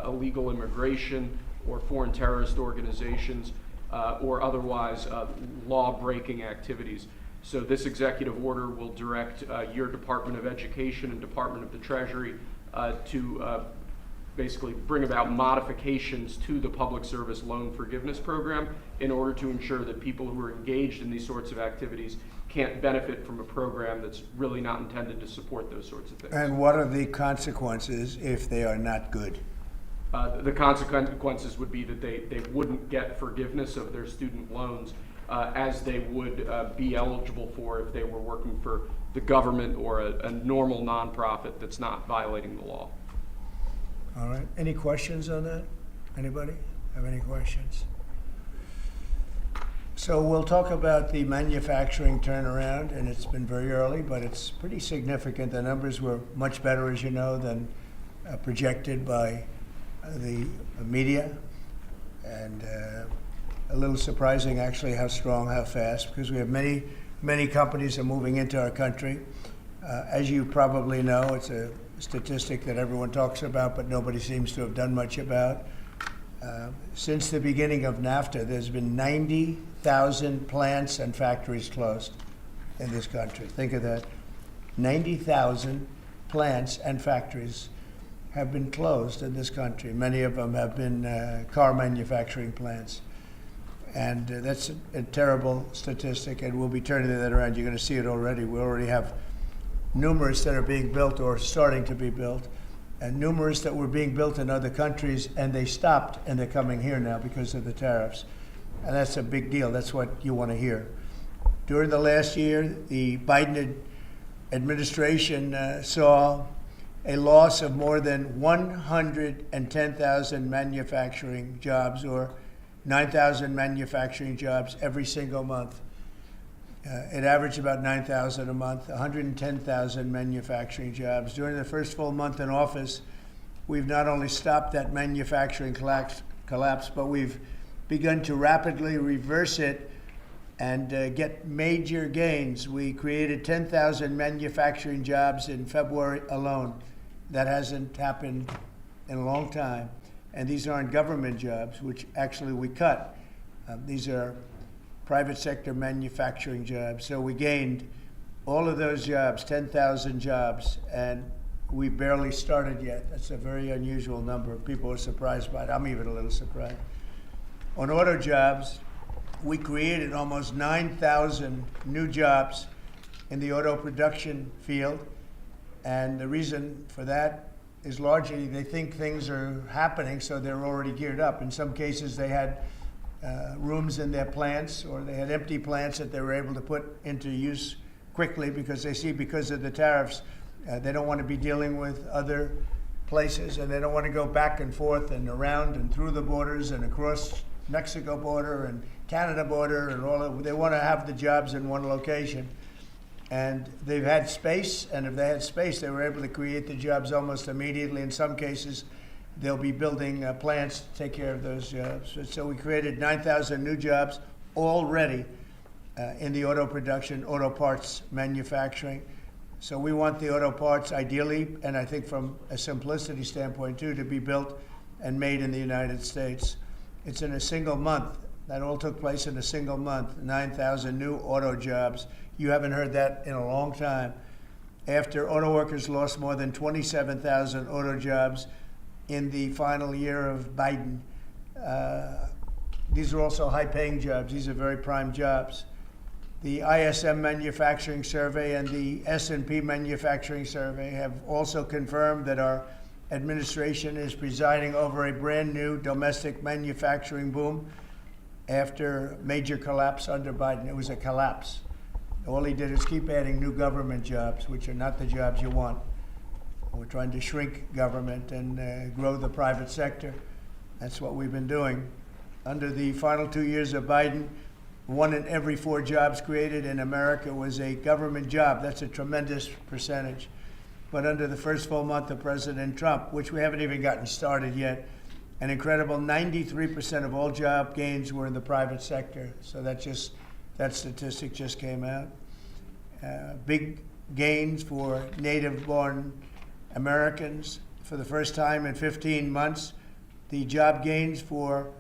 illegal immigration or foreign terrorist organizations or otherwise law-breaking activities. So this executive order will direct your Department of Education and Department of the Treasury to basically bring about modifications to the public service loan forgiveness program in order to ensure that people who are engaged in these sorts of activities can't benefit from a program that's really not intended to support those sorts of things. And what are the consequences if they are not good? The consequences would be that they wouldn't get forgiveness of their student loans as they would be eligible for if they were working for the government or a normal nonprofit that's not violating the law. All right. Any questions on that? Anybody have any questions? So we'll talk about the manufacturing turnaround, and it's been very early, but it's pretty significant. The numbers were much better, as you know, than projected by the media, and a little surprising actually how strong, how fast, because we have many companies are moving into our country. As you probably know, it's a statistic that everyone talks about, but nobody seems to have done much about. Since the beginning of NAFTA, there's been 90,000 plants and factories closed in this country. Think of that. 90,000 plants and factories have been closed in this country. Many of them have been car manufacturing plants. And that's a terrible statistic, and we'll be turning that around. You're going to see it already. We already have numerous that are being built or starting to be built, and numerous that were being built in other countries, and they stopped, and they're coming here now because of the tariffs. And that's a big deal. That's what you want to hear. During the last year, the Biden administration saw a loss of more than 110,000 manufacturing jobs, or 9,000 manufacturing jobs every single month. It averaged about 9,000 a month, 110,000 manufacturing jobs. During the first full month in office, we've not only stopped that manufacturing collapse, but we've begun to rapidly reverse it and get major gains. We created 10,000 manufacturing jobs in February alone. That hasn't happened in a long time. And these aren't government jobs, which actually we cut. These are private sector manufacturing jobs. So we gained all of those jobs, 10,000 jobs, and we barely started yet. That's a very unusual number. People are surprised by it. I'm even a little surprised. On auto jobs, we created almost 9,000 new jobs in the auto production field. And the reason for that is largely they think things are happening, so they're already geared up. In some cases, they had rooms in their plants, or they had empty plants that they were able to put into use quickly because they see because of the tariffs, they don't want to be dealing with other places, and they don't want to go back and forth and around and through the borders and across Mexico border and Canada border and all that. They want to have the jobs in one location. And they've had space, and if they had space, they were able to create the jobs almost immediately. In some cases, they'll be building plants to take care of those jobs. So we created 9,000 new jobs already in the auto production, auto parts manufacturing. So we want the auto parts ideally, and I think from a simplicity standpoint too, to be built and made in the United States. It's in a single month. That all took place in a single month, 9,000 new auto jobs. You haven't heard that in a long time. After auto workers lost more than 27,000 auto jobs in the final year of Biden. These are also high-paying jobs. These are very prime jobs. The ISM Manufacturing Survey and the S&P Manufacturing Survey have also confirmed that our administration is presiding over a brand new domestic manufacturing boom after major collapse under Biden. It was a collapse. All he did is keep adding new government jobs, which are not the jobs you want. We're trying to shrink government and grow the private sector. That's what we've been doing. Under the final 2 years of Biden, 1 in every 4 jobs created in America was a government job. That's a tremendous percentage. But under the first full month of President Trump, which we haven't even gotten started yet, an incredible 93% of all job gains were in the private sector. So that statistic just came out. Big gains for native-born Americans. For the first time in 15 months, the job gains for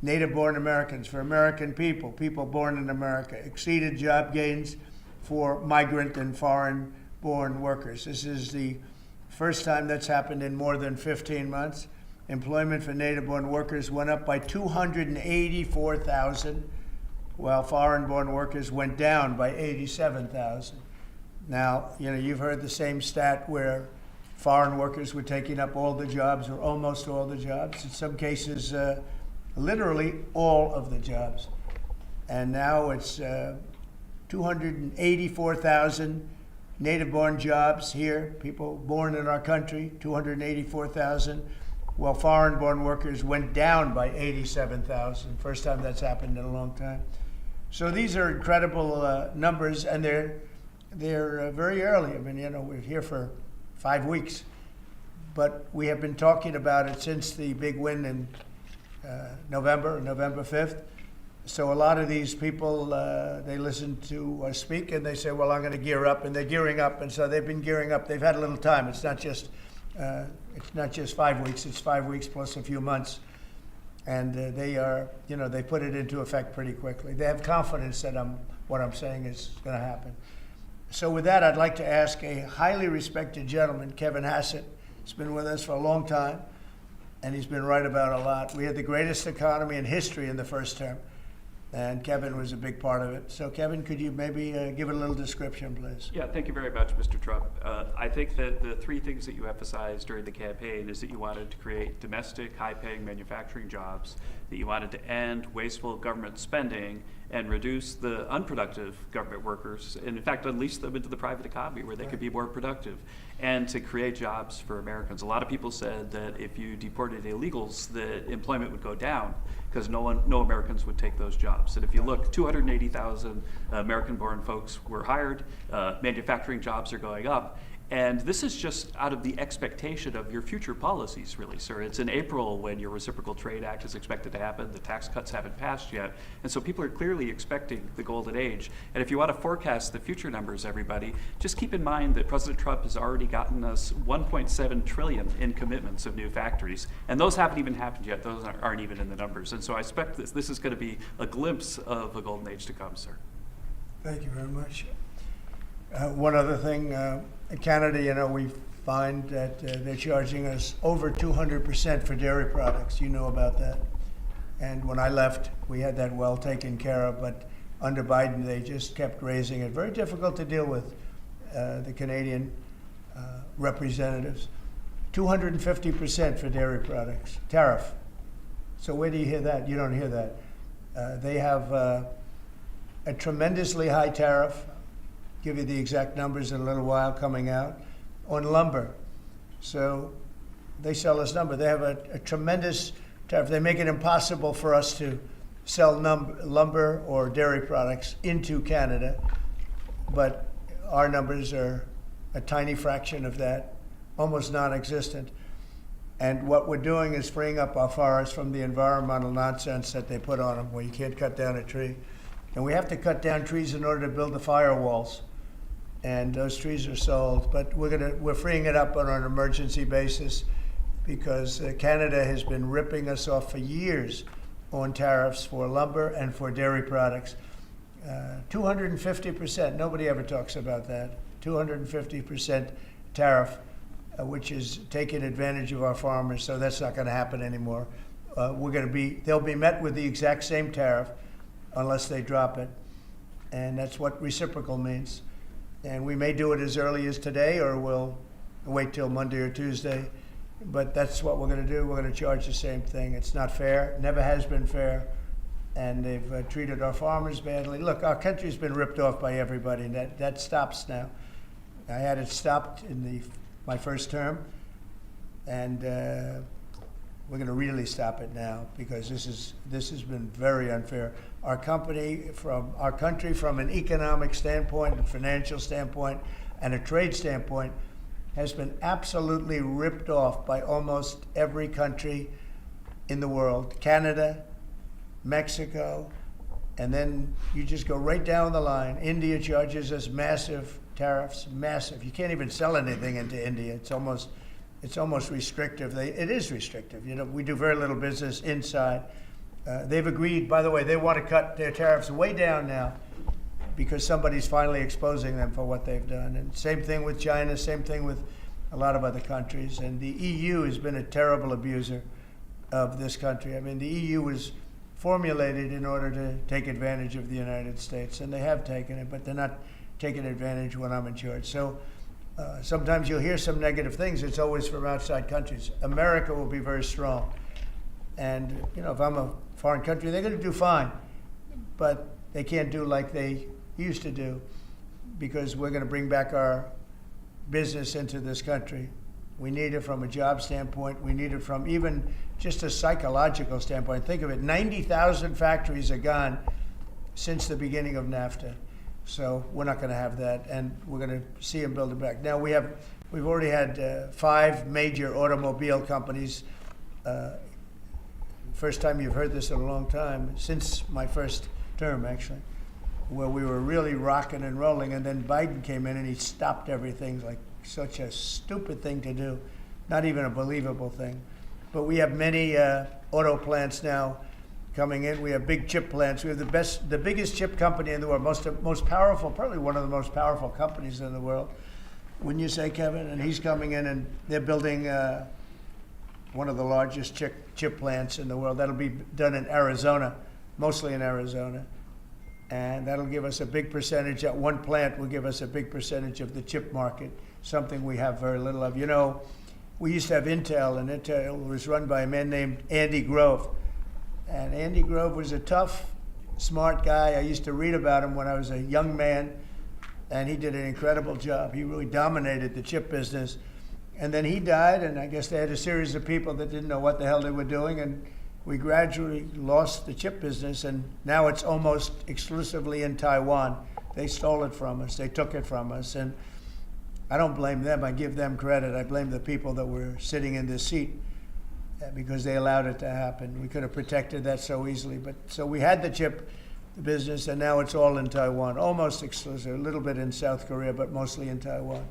native-born Americans, for American people, people born in America, exceeded job gains for migrant and foreign-born workers. This is the first time that's happened in more than 15 months. Employment for native-born workers went up by 284,000, while foreign-born workers went down by 87,000. Now, you've heard the same stat where foreign workers were taking up all the jobs or almost all the jobs. In some cases, literally all of the jobs. And now it's 284,000 native-born jobs here, people born in our country, 284,000, while foreign-born workers went down by 87,000. First time that's happened in a long time. So these are incredible numbers, and they're very early. I mean, we're here for 5 weeks, but we have been talking about it since the big win in November 5th. So a lot of these people, they listen to us speak and they say, well, I'm going to gear up, and they're gearing up. And so they've been gearing up. They've had a little time. It's not just 5 weeks. It's 5 weeks plus a few months. And they put it into effect pretty quickly. They have confidence that what I'm saying is going to happen. So with that, I'd like to ask a highly respected gentleman, Kevin Hassett. He's been with us for a long time, and he's been right about a lot. We had the greatest economy in history in the first term, and Kevin was a big part of it. So Kevin, could you maybe give it a little description, please? Yeah, thank you very much, Mr. Trump. I think that the three things that you emphasized during the campaign is that you wanted to create domestic, high-paying manufacturing jobs, that you wanted to end wasteful government spending and reduce the unproductive government workers, and in fact unleash them into the private economy where they could be more productive, and to create jobs for Americans. A lot of people said that if you deported illegals, the employment would go down because no Americans would take those jobs. And if you look, 280,000 American-born folks were hired, manufacturing jobs are going up, and this is just out of the expectation of your future policies, really, sir. It's in April when your Reciprocal Trade Act is expected to happen. The tax cuts haven't passed yet. And so people are clearly expecting the golden age. And if you want to forecast the future numbers, everybody, just keep in mind that President Trump has already gotten us $1.7 trillion in commitments of new factories. And those haven't even happened yet. Those aren't even in the numbers. And so I expect this is going to be a glimpse of a golden age to come, sir. Thank you very much. One other thing, in Canada, we find that they're charging us over 200% for dairy products. You know about that. And when I left, we had that well taken care of, but under Biden, they just kept raising it. Very difficult to deal with, the Canadian representatives. 250% for dairy products, tariff. So where do you hear that? You don't hear that. They have a tremendously high tariff. Give you the exact numbers in a little while coming out, on lumber. So they sell us lumber. They have a tremendous tariff. They make it impossible for us to sell lumber or dairy products into Canada, but our numbers are a tiny fraction of that, almost non-existent. And what we're doing is freeing up our forests from the environmental nonsense that they put on them, where you can't cut down a tree. And we have to cut down trees in order to build the firewalls. And those trees are sold, but we're freeing it up on an emergency basis because Canada has been ripping us off for years on tariffs for lumber and for dairy products. 250%, nobody ever talks about that. 250% tariff, which is taking advantage of our farmers, so that's not going to happen anymore. They'll be met with the exact same tariff unless they drop it, and that's what reciprocal means. And we may do it as early as today, or we'll wait till Monday or Tuesday. But that's what we're going to do. We're going to charge the same thing. It's not fair. Never has been fair. And they've treated our farmers badly. Look, our country's been ripped off by everybody, and that stops now. I had it stopped in my first term, and we're going to really stop it now because this has been very unfair. Our country, from an economic standpoint, a financial standpoint, and a trade standpoint, has been absolutely ripped off by almost every country in the world. Canada, Mexico, and then you just go right down the line. India charges us massive tariffs, massive. You can't even sell anything into India. It's almost it's almost restrictive. It is restrictive. You know, we do very little business inside. They've agreed, by the way, they want to cut their tariffs way down now because somebody's finally exposing them for what they've done. And same thing with China, same thing with a lot of other countries. And the EU has been a terrible abuser of this country. I mean, the EU was formulated in order to take advantage of the United States, and they have taken it, but they're not taking advantage when I'm in charge. So sometimes you'll hear some negative things. It's always from outside countries. America will be very strong. And, you know, if I'm a foreign country, they're going to do fine. But they can't do like they used to do because we're going to bring back our business into this country. We need it from a job standpoint. We need it from even just a psychological standpoint. Think of it, 90,000 factories are gone since the beginning of NAFTA. So we're not going to have that, and we're going to see them build it back. Now we've already had 5 major automobile companies. First time you've heard this in a long time, since my first term actually, where we were really rocking and rolling, and then Biden came in and he stopped everything. Like such a stupid thing to do, not even a believable thing. But we have many auto plants now coming in. We have big chip plants. We have the biggest chip company in the world, most powerful, probably one of the most powerful companies in the world. Wouldn't you say, Kevin? And he's coming in, and they're building one of the largest chip plants in the world. That'll be done in Arizona, mostly in Arizona. And that'll give us a big percentage. That one plant will give us a big percentage of the chip market, something we have very little of. You know, we used to have Intel, and Intel was run by a man named Andy Grove. And Andy Grove was a tough, smart guy. I used to read about him when I was a young man, and he did an incredible job. He really dominated the chip business. And then he died, and I guess they had a series of people that didn't know what the hell they were doing, and we gradually lost the chip business, and now it's almost exclusively in Taiwan. They stole it from us. They took it from us, and I don't blame them. I give them credit. I blame the people that were sitting in this seat because they allowed it to happen. We could have protected that so easily. But so we had the chip business, and now it's all in Taiwan, almost exclusive, a little bit in South Korea, but mostly in Taiwan.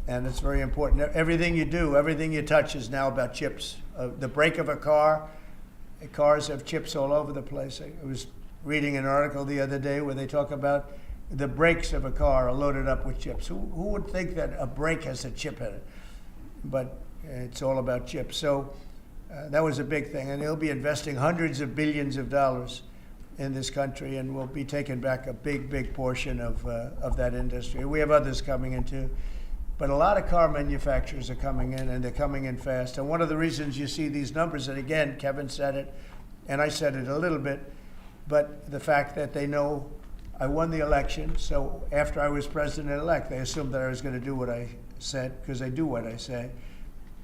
And it's very important. Everything you do, everything you touch is now about chips. The brake of a car, cars have chips all over the place. I was reading an article the other day where they talk about the brakes of a car are loaded up with chips. Who would think that a brake has a chip in it? But it's all about chips. So that was a big thing. And they'll be investing hundreds of billions of dollars in this country, and we'll be taking back a big, big portion of that industry. We have others coming in too. But a lot of car manufacturers are coming in, and they're coming in fast. And one of the reasons you see these numbers, and again, Kevin said it, and I said it a little bit, but the fact that they know I won the election, so after I was president-elect, they assumed that I was going to do what I said, because I do what I say.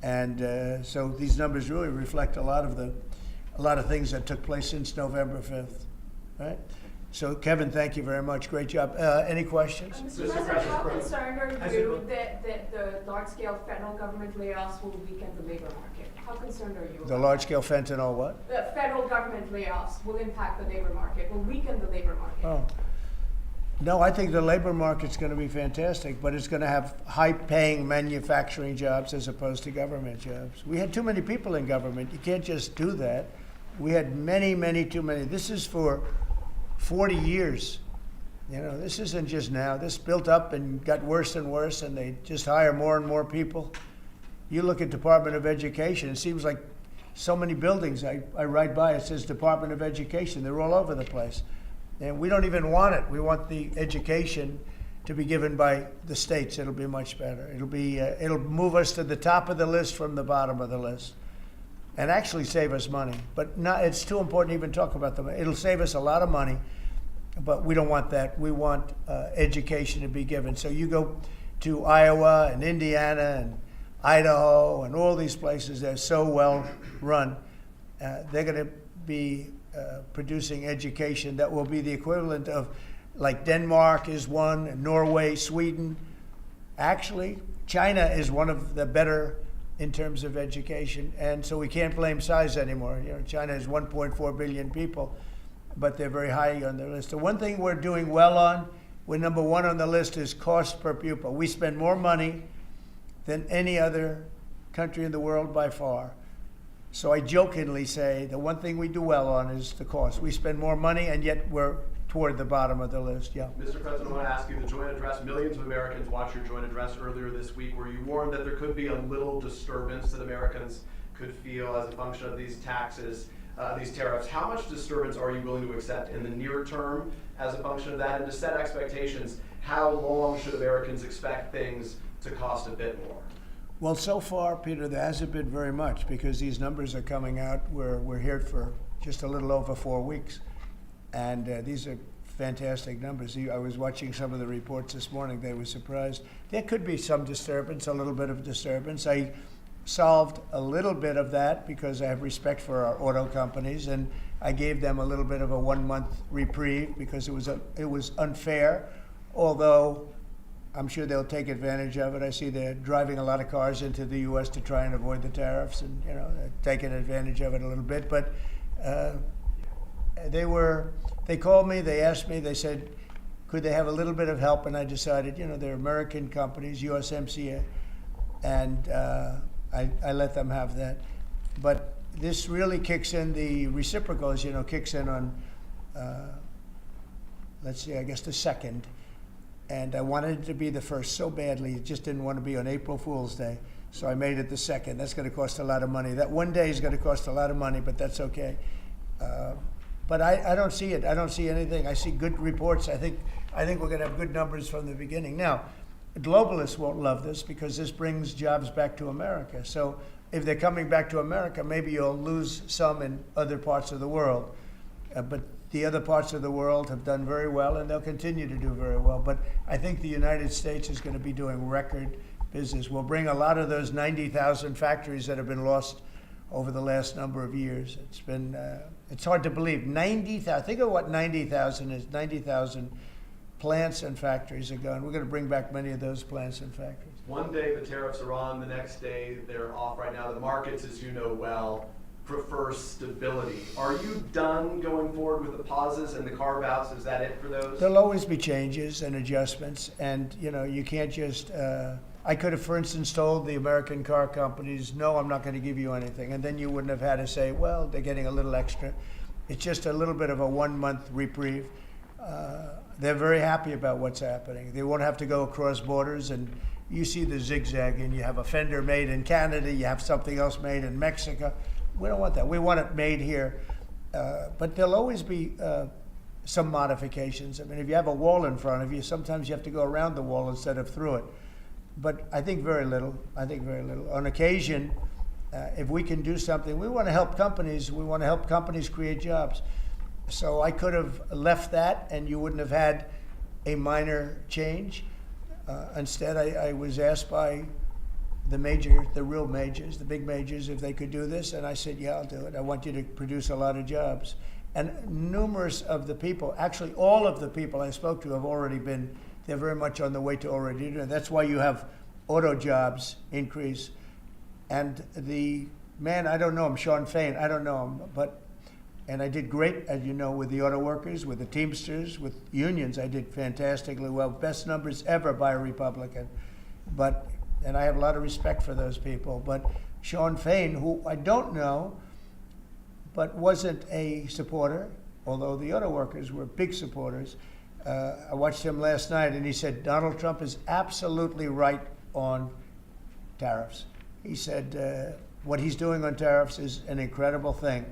And so these numbers really reflect a lot of things that took place since November 5th, right? So, Kevin, thank you very much. Great job. Any questions? Mr. President, how concerned are you that the large-scale federal government layoffs will weaken the labor market? How concerned are you? The large-scale fentanyl what? The federal government layoffs will impact the labor market, will weaken the labor market. Oh. No, I think the labor market's going to be fantastic, but it's going to have high-paying manufacturing jobs as opposed to government jobs. We had too many people in government. You can't just do that. We had many too many. This is for 40 years. You know, this isn't just now. This built up and got worse and worse, and they just hire more and more people. You look at Department of Education, it seems like so many buildings I ride by, it says Department of Education. They're all over the place. And we don't even want it. We want the education to be given by the states. It'll be much better. It'll move us to the top of the list from the bottom of the list, and actually save us money. But it's too important to even talk about them. It'll save us a lot of money, but we don't want that. We want education to be given. So you go to Iowa and Indiana and Idaho and all these places, they're so well run. They're going to be producing education that will be the equivalent of, like Denmark is one, Norway, Sweden. Actually, China is one of the better in terms of education, and so we can't blame size anymore. You know, China has 1.4 billion people, but they're very high on their list. The one thing we're doing well on, we're number one on the list, is cost per pupil. We spend more money than any other country in the world by far. So I jokingly say the one thing we do well on is the cost. We spend more money, and yet we're toward the bottom of the list. Yeah. Mr. President, I want to ask you, the joint address, millions of Americans watched your joint address earlier this week where you warned that there could be a little disturbance that Americans could feel as a function of these taxes, these tariffs. How much disturbance are you willing to accept in the near term as a function of that? And to set expectations, how long should Americans expect things to cost a bit more? Well, so far, Peter, there hasn't been very much because these numbers are coming out. We're here for just a little over 4 weeks. And these are fantastic numbers. I was watching some of the reports this morning. They were surprised. There could be some disturbance, a little bit of disturbance. I solved a little bit of that because I have respect for our auto companies, and I gave them a little bit of a 1-month reprieve because it was unfair, although I'm sure they'll take advantage of it. I see they're driving a lot of cars into the U.S. to try and avoid the tariffs, and they're taking advantage of it a little bit. But they called me, they asked me, they said, could they have a little bit of help? And I decided, they're American companies, USMCA, and I let them have that. But this really kicks in, the reciprocals, kicks in on, let's see, I guess the 2nd. And I wanted it to be the 1st so badly, just didn't want to be on April Fool's Day. So I made it the 2nd. That's going to cost a lot of money. That one day is going to cost a lot of money, but that's okay. But I don't see it. I don't see anything. I see good reports. I think we're going to have good numbers from the beginning. Now, globalists won't love this because this brings jobs back to America. So if they're coming back to America, maybe you'll lose some in other parts of the world. But the other parts of the world have done very well, and they'll continue to do very well. But I think the United States is going to be doing record business. We'll bring a lot of those 90,000 factories that have been lost over the last number of years. It's been, it's hard to believe. 90,000, think of what 90,000 is. 90,000 plants and factories are gone. We're going to bring back many of those plants and factories. One day the tariffs are on, the next day they're off. Right now the markets, as you know well, prefer stability. Are you done going forward with the pauses and the carve-outs? Is that it for those? There'll always be changes and adjustments, and you can't just. I could have, for instance, told the American car companies, no, I'm not going to give you anything, and then you wouldn't have had to say, well, they're getting a little extra. It's just a little bit of a 1-month reprieve. They're very happy about what's happening. They won't have to go across borders, and you see the zigzag, and you have a fender made in Canada, you have something else made in Mexico. We don't want that. We want it made here. But there'll always be some modifications. I mean, if you have a wall in front of you, sometimes you have to go around the wall instead of through it. But I think very little. On occasion, if we can do something, we want to help companies. We want to help companies create jobs. So I could have left that, and you wouldn't have had a minor change. Instead, I was asked by the real majors, the big majors, if they could do this, and I said, yeah, I'll do it. I want you to produce a lot of jobs. And numerous of the people, actually all of the people I spoke to have already been, they're very much on the way to already doing it. That's why you have auto jobs increase. And the man, I don't know him, Sean Fain, I don't know him, and I did great, as you know, with the auto workers, with the Teamsters, with unions, I did fantastically well. Best numbers ever by a Republican. And I have a lot of respect for those people. But Sean Fain, who I don't know, but wasn't a supporter, although the auto workers were big supporters. I watched him last night, and he said, Donald Trump is absolutely right on tariffs. He said, what he's doing on tariffs is an incredible thing.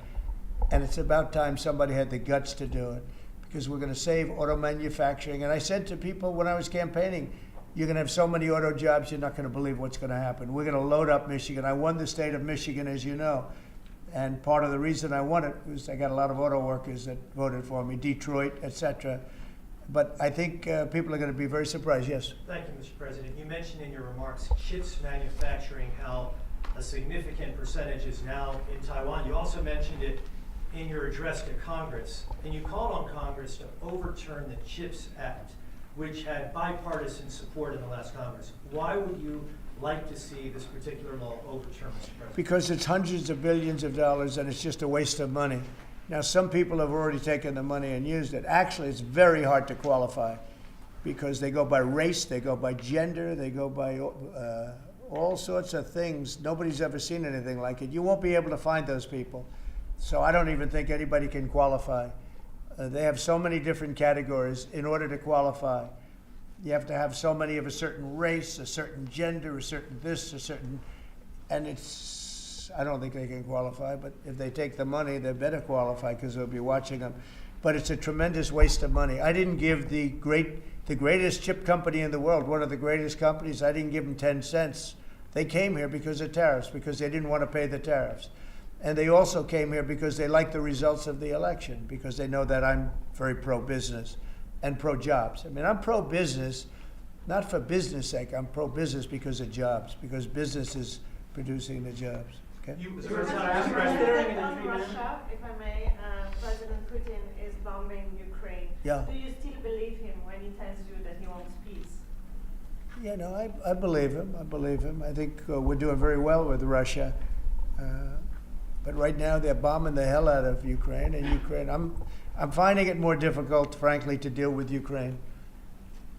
And it's about time somebody had the guts to do it, because we're going to save auto manufacturing. And I said to people when I was campaigning, you're going to have so many auto jobs, you're not going to believe what's going to happen. We're going to load up Michigan. I won the state of Michigan, as you know. And part of the reason I won it was I got a lot of auto workers that voted for me, Detroit, etc. But I think people are going to be very surprised. Yes? Thank you, Mr. President. You mentioned in your remarks chips manufacturing, how a significant percentage is now in Taiwan. You also mentioned it in your address to Congress, and you called on Congress to overturn the CHIPS Act, which had bipartisan support in the last Congress. Why would you like to see this particular law overturned, Mr. President? Because it's hundreds of billions of dollars, and it's just a waste of money. Now, some people have already taken the money and used it. Actually, it's very hard to qualify because they go by race, they go by gender, they go by all sorts of things. Nobody's ever seen anything like it. You won't be able to find those people. So I don't even think anybody can qualify. They have so many different categories in order to qualify. You have to have so many of a certain race, a certain gender, a certain this, a certain, and I don't think they can qualify, but if they take the money, they better qualify because they'll be watching them. But it's a tremendous waste of money. I didn't give the greatest chip company in the world, one of the greatest companies, I didn't give them 10 cents. They came here because of tariffs, because they didn't want to pay the tariffs. And they also came here because they like the results of the election, because they know that I'm very pro-business and pro-jobs. I mean, I'm pro-business, not for business sake. I'm pro-business because of jobs, because business is producing the jobs. Okay? Mr. President, on Russia, if I may, President Putin is bombing Ukraine. Yeah. Do you still believe him when he tells you that he wants peace? Yeah, no, I believe him. I believe him. I think we're doing very well with Russia. But right now they're bombing the hell out of Ukraine, and Ukraine, I'm finding it more difficult, frankly, to deal with Ukraine.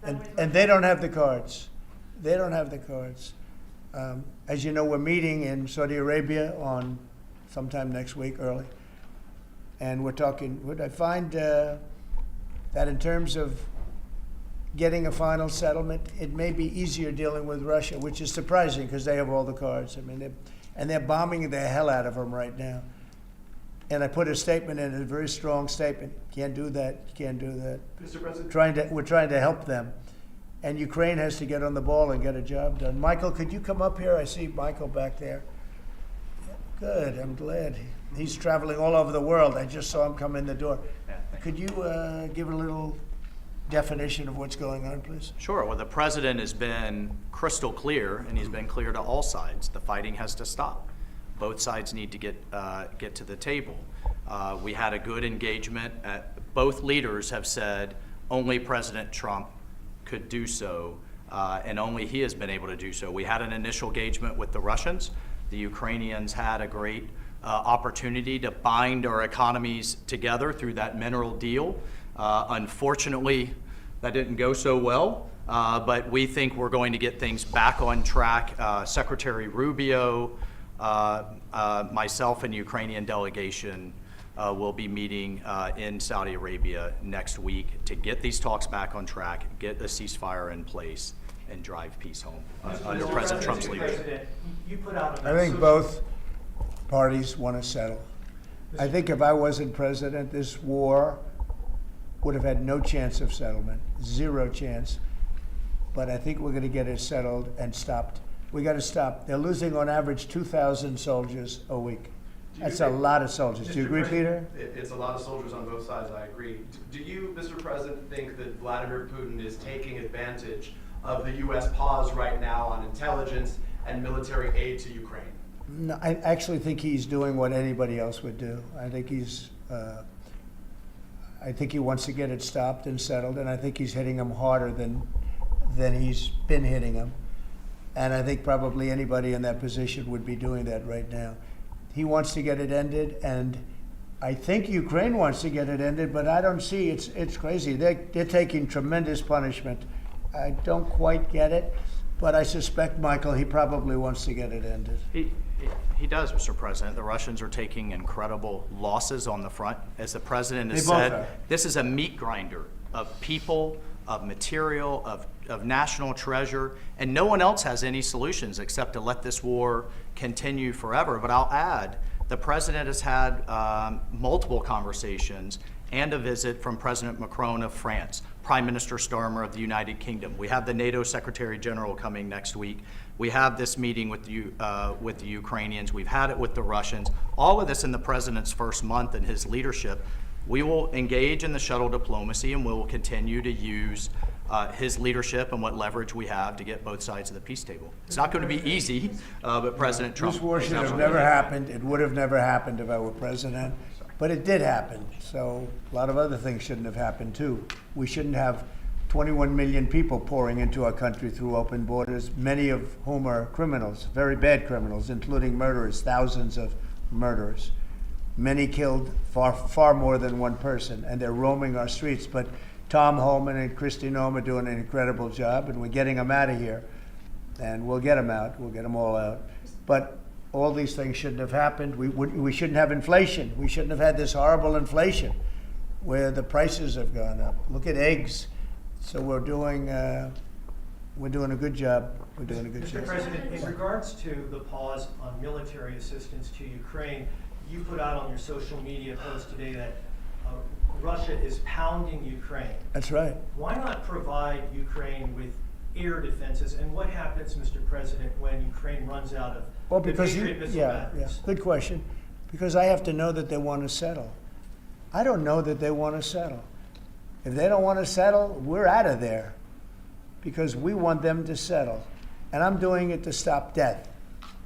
And they don't have the cards. They don't have the cards. As you know, we're meeting in Saudi Arabia on sometime next week, early. And we're talking, I find that in terms of getting a final settlement, it may be easier dealing with Russia, which is surprising because they have all the cards. I mean, they're bombing the hell out of them right now. And I put a statement in, a very strong statement. Can't do that, can't do that. Mr. President? We're trying to help them. And Ukraine has to get on the ball and get a job done. Michael, could you come up here? I see Michael back there. Good, I'm glad. He's traveling all over the world. I just saw him come in the door. Could you give a little definition of what's going on, please? Sure. Well, the president has been crystal clear, and he's been clear to all sides. The fighting has to stop. Both sides need to get to the table. We had a good engagement. Both leaders have said only President Trump could do so, and only he has been able to do so. We had an initial engagement with the Russians. The Ukrainians had a great opportunity to bind our economies together through that mineral deal. Unfortunately, that didn't go so well, but we think we're going to get things back on track. Secretary Rubio, myself, and the Ukrainian delegation will be meeting in Saudi Arabia next week to get these talks back on track, get a ceasefire in place, and drive peace home under President Trump's leadership. You put out a I think both parties want to settle. I think if I wasn't president, this war would have had no chance of settlement, zero chance. But I think we're going to get it settled and stopped. We got to stop. They're losing on average 2,000 soldiers a week. That's a lot of soldiers. Do you agree, Peter? It's a lot of soldiers on both sides, I agree. Do you, Mr. President, think that Vladimir Putin is taking advantage of the U.S. pause right now on intelligence and military aid to Ukraine? No, I actually think he's doing what anybody else would do. I think he wants to get it stopped and settled, and I think he's hitting them harder than he's been hitting them. And I think probably anybody in that position would be doing that right now. He wants to get it ended, and I think Ukraine wants to get it ended, but I don't see, it's crazy. They're taking tremendous punishment. I don't quite get it, but I suspect, Michael, he probably wants to get it ended. He does, Mr. President. The Russians are taking incredible losses on the front. As the president has They both said, are. this is a meat grinder of people, of material, of national treasure, and no one else has any solutions except to let this war continue forever. But I'll add, the president has had multiple conversations and a visit from President Macron of France, Prime Minister Starmer of the United Kingdom. We have the NATO Secretary General coming next week. We have this meeting with the Ukrainians. We've had it with the Russians. All of this in the president's first month in his leadership. We will engage in the shuttle diplomacy, and we will continue to use his leadership and what leverage we have to get both sides of the peace table. It's not going to be easy, but President Trump... This war should have never happened. It would have never happened if I were president, but it did happen. So a lot of other things shouldn't have happened too. We shouldn't have 21 million people pouring into our country through open borders, many of whom are criminals, very bad criminals, including murderers, thousands of murderers. Many killed, far more than one person, and they're roaming our streets. But Tom Homan and Kristi Noem are doing an incredible job, and we're getting them out of here. and we'll get them out. We'll get them all out. But all these things shouldn't have happened. We shouldn't have inflation. We shouldn't have had this horrible inflation where the prices have gone up. Look at eggs. So we're doing a good job. We're doing a good Mr. job. President, in regards to the pause on military assistance to Ukraine, you put out on your social media post today that Russia is pounding Ukraine. That's right. Why not provide Ukraine with air defenses? And what happens, Mr. President, when Ukraine runs out of Well, the because Patriot missile batteries? good question. Because I have to know that they want to settle. I don't know that they want to settle. If they don't want to settle, we're out of there because we want them to settle. And I'm doing it to stop death,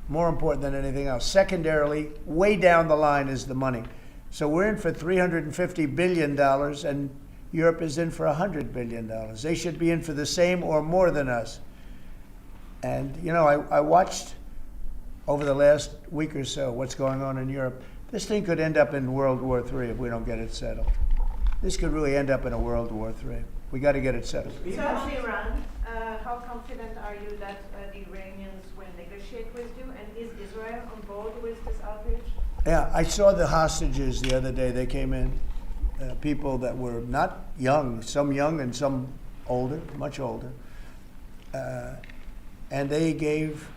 more important than anything else. Secondarily, way down the line is the money. So we're in for $350 billion, and Europe is in for $100 billion. They should be in for the same or more than us. And, you know, I watched over the last week or so what's going on in Europe. This thing could end up in World War III if we don't get it settled. This could really end up in a World War III. We got to get it settled. So on Iran, how confident are you that the Iranians will negotiate with you? And is Israel on board with this outrage? Yeah, I saw the hostages the other day. They came in, people that were not young, some young and some older, much older. And they gave,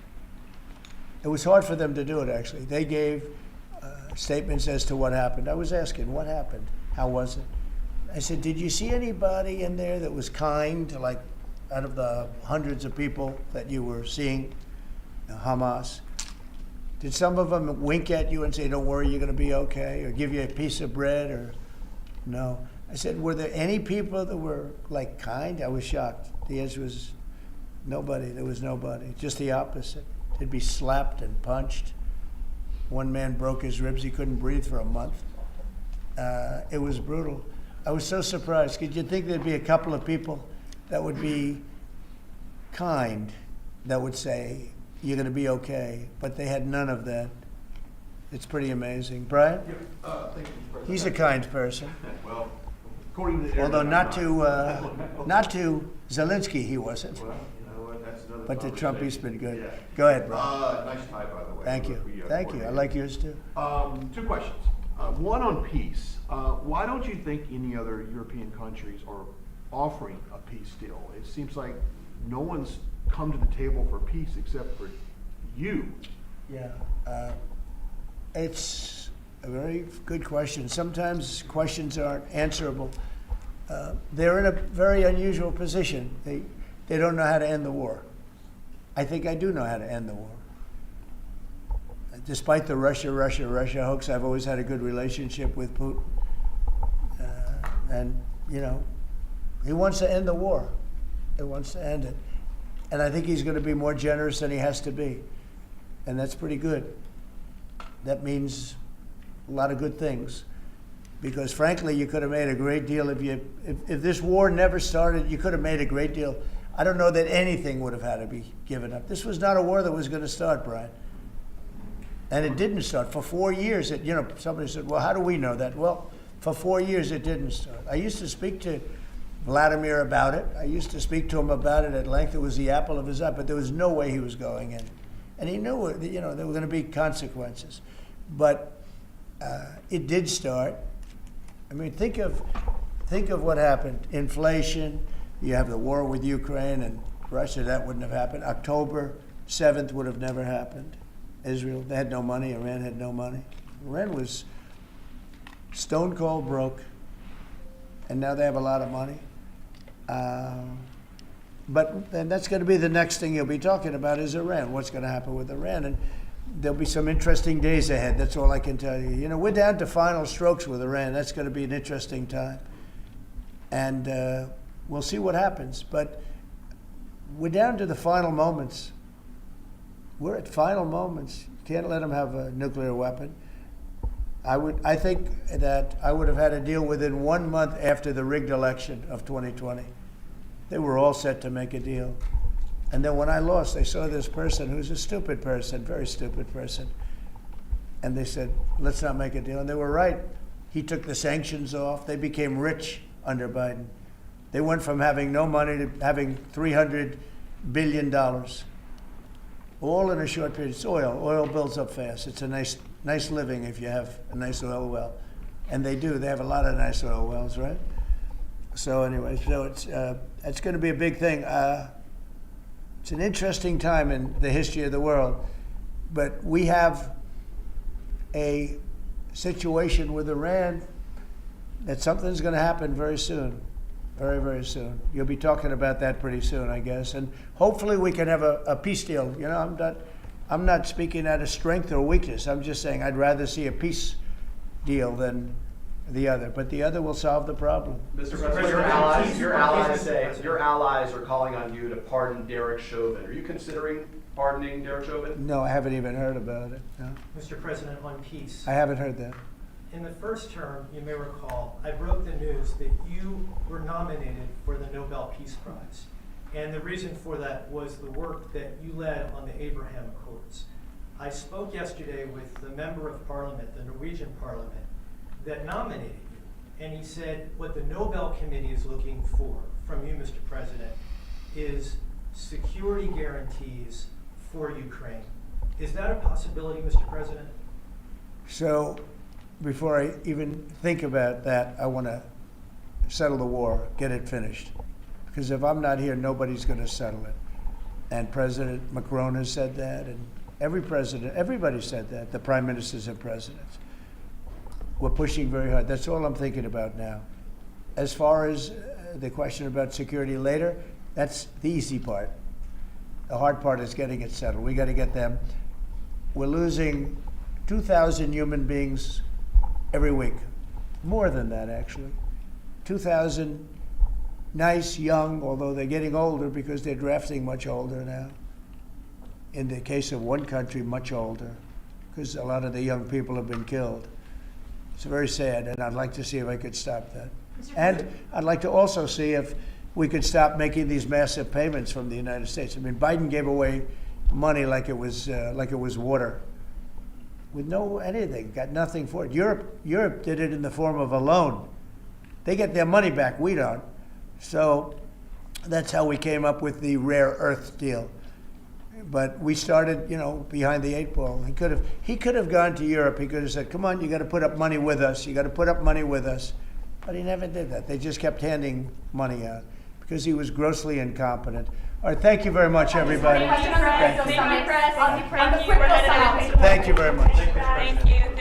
it was hard for them to do it actually. They gave statements as to what happened. I was asking, what happened? How was it? I said, did you see anybody in there that was kind, like out of the hundreds of people that you were seeing, Hamas? Did some of them wink at you and say, don't worry, you're going to be okay, or give you a piece of bread, or no? I said, were there any people that were like kind? I was shocked. The answer was nobody. There was nobody. Just the opposite. They'd be slapped and punched. One man broke his ribs. He couldn't breathe for a month. It was brutal. I was so surprised. Could you think there'd be a couple of people that would be kind, that would say, you're going to be okay, but they had none of that. It's pretty amazing. Brian? Thank you, Mr. President. He's a kind person. Well, according to the Although internet, not to Zelensky, he wasn't. Well, you know what, that's another But to Trump, he's conversation. been good. Yeah. Go ahead, Brian. Nice tie, by the way. Thank you. Thank you. I like yours too. Two questions. One on peace. Why don't you think any other European countries are offering a peace deal? It seems like no one's come to the table for peace except for you. Yeah. It's a very good question. Sometimes questions aren't answerable. They're in a very unusual position. They don't know how to end the war. I think I do know how to end the war. Despite the Russia hoax, I've always had a good relationship with Putin. And, you know, he wants to end the war. He wants to end it. And I think he's going to be more generous than he has to be. And that's pretty good. That means a lot of good things. Because frankly, you could have made a great deal if this war never started, you could have made a great deal. I don't know that anything would have had to be given up. This was not a war that was going to start, Brian. And it didn't start. For 4 years, somebody said, well, how do we know that? Well, for 4 years, it didn't start. I used to speak to Vladimir about it. I used to speak to him about it at length. It was the apple of his eye, but there was no way he was going in. And he knew, there were going to be consequences. But it did start. I mean, think of what happened. Inflation, you have the war with Ukraine and Russia, that wouldn't have happened. October 7th would have never happened. Israel, they had no money. Iran had no money. Iran was stone cold broke, and now they have a lot of money. But then that's going to be the next thing you'll be talking about is Iran. What's going to happen with Iran? And there'll be some interesting days ahead. That's all I can tell you. You know, we're down to final strokes with Iran. That's going to be an interesting time. And we'll see what happens. But we're down to the final moments. We're at final moments. You can't let them have a nuclear weapon. I think that I would have had a deal within 1 month after the rigged election of 2020. They were all set to make a deal. And then when I lost, they saw this person who's a stupid person, very stupid person. And they said, let's not make a deal. And they were right. He took the sanctions off. They became rich under Biden. They went from having no money to having $300 billion. all in a short period. It's oil. Oil builds up fast. It's a nice living if you have a nice oil well. And they do. They have a lot of nice oil wells, right? So anyway, it's going to be a big thing. It's an interesting time in the history of the world. But we have a situation with Iran that something's going to happen very soon. Very, very soon. You'll be talking about that pretty soon, I guess. And hopefully we can have a peace deal. You know, I'm not speaking out of strength or weakness. I'm just saying I'd rather see a peace deal than the other. But the other will solve the problem. Mr. President, President, your allies are calling on you to pardon Derek Chauvin. Are you considering pardoning Derek Chauvin? No, I haven't even heard about it. No. Mr. President, on peace. I haven't heard that. In the first term, you may recall, I broke the news that you were nominated for the Nobel Peace Prize. And the reason for that was the work that you led on the Abraham Accords. I spoke yesterday with the member of parliament, the Norwegian parliament, that nominated you. And he said what the Nobel Committee is looking for from you, Mr. President, is security guarantees for Ukraine. Is that a possibility, Mr. President? So before I even think about that, I want to settle the war, get it finished. Because if I'm not here, nobody's going to settle it. And President Macron has said that, and everybody said that, the prime ministers and presidents. We're pushing very hard. That's all I'm thinking about now. As far as the question about security later, that's the easy part. The hard part is getting it settled. We got to get them. We're losing 2,000 human beings every week. More than that, actually. 2,000 nice, young, although they're getting older because they're drafting much older now. In the case of one country, much older, because a lot of the young people have been killed. It's very sad, and I'd like to see if I could stop that. And I'd like to also see if we could stop making these massive payments from the United States. I mean, Biden gave away money like it was water, with no anything, got nothing for it. Europe did it in the form of a loan. They get their money back, we don't. So that's how we came up with the rare earth deal. But we started, behind the 8 ball. He could have gone to Europe. He could have said, "Come on, you got to put up money with us. You got to put up money with us." But he never did that. They just kept handing money out because he was grossly incompetent. All right, thank you very much, everybody. Thank you. Thank you very much. Thank you.